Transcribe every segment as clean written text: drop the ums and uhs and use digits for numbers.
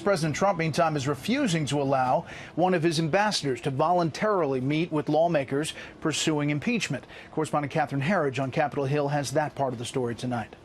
President Trump, meantime, is refusing to allow one of his ambassadors to voluntarily meet with lawmakers pursuing impeachment. Correspondent Catherine Herridge on Capitol Hill has that part of the story tonight.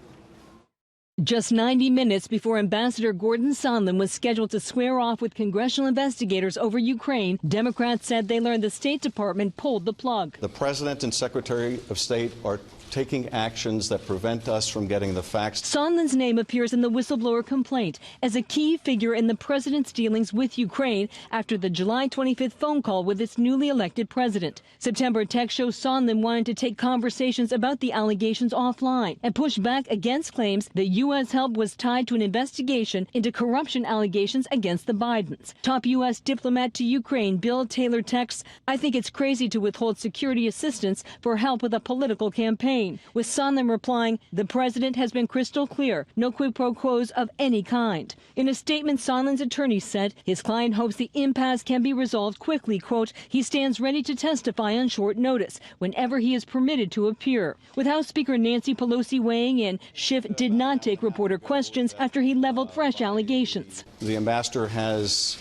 Just 90 minutes before Ambassador Gordon Sondland was scheduled to square off with congressional investigators over Ukraine, Democrats said they learned the State Department pulled the plug. The President and Secretary of State are taking actions that prevent us from getting the facts. Sondland's name appears in the whistleblower complaint as a key figure in the president's dealings with Ukraine after the July 25th phone call with its newly elected president. September text shows Sondland wanted to take conversations about the allegations offline and push back against claims that U.S. help was tied to an investigation into corruption allegations against the Bidens. Top U.S. diplomat to Ukraine Bill Taylor texts, "I think it's crazy to withhold security assistance for help with a political campaign," with Sondland replying, "The president has been crystal clear, no quid pro quos of any kind." In a statement, Sondland's attorney said his client hopes the impasse can be resolved quickly. Quote, "He stands ready to testify on short notice whenever he is permitted to appear." With House Speaker Nancy Pelosi weighing in, Schiff did not take reporter questions after he leveled fresh allegations. The ambassador has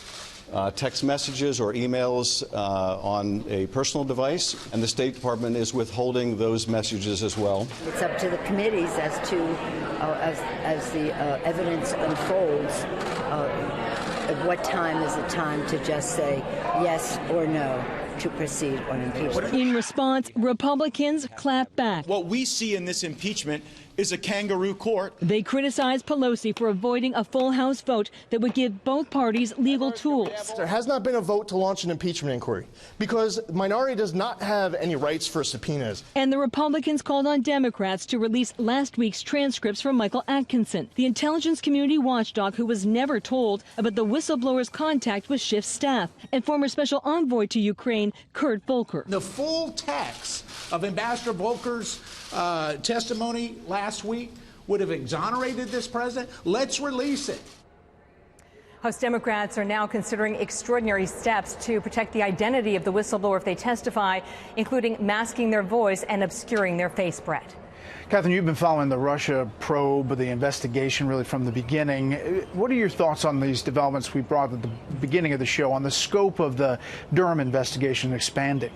text messages or emails on a personal device, and the State Department is withholding those messages as well. It's up to the committees as to, as the evidence unfolds, at what time is the time to just say yes or no to proceed on impeachment. In response, Republicans clap back. What we see in this impeachment is a kangaroo court. They criticize Pelosi for avoiding a full House vote that would give both parties legal tools. There has not been a vote to launch an impeachment inquiry because the minority does not have any rights for subpoenas. And the Republicans called on Democrats to release last week's transcripts from Michael Atkinson, the intelligence community watchdog who was never told about the whistleblower's contact with Schiff's staff, and former special envoy to Ukraine, Kurt Volker. The full text of Ambassador Volker's testimony last week would have exonerated this president. Let's release it. House Democrats are now considering extraordinary steps to protect the identity of the whistleblower if they testify, including masking their voice and obscuring their face, Brett. Catherine, you've been following the Russia probe, the investigation really from the beginning. What are your thoughts on these developments we brought at the beginning of the show on the scope of the Durham investigation expanding?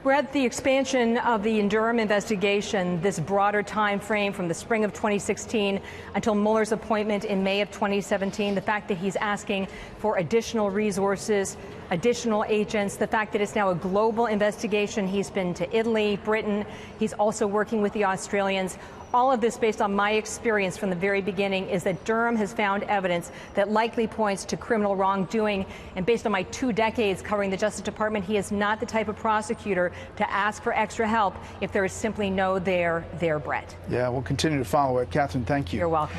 Brett, the expansion of the Durham investigation, this broader time frame from the spring of 2016 until Mueller's appointment in May of 2017, the fact that he's asking for additional resources, additional agents, the fact that it's now a global investigation. He's been to Italy, Britain. He's also working with the Australians. All of this, based on my experience from the very beginning, is that Durham has found evidence that likely points to criminal wrongdoing. And based on my 2 decades covering the Justice Department, he is not the type of prosecutor to ask for extra help if there is simply no there, Brett. Yeah, we'll continue to follow it. Catherine, thank you. You're welcome.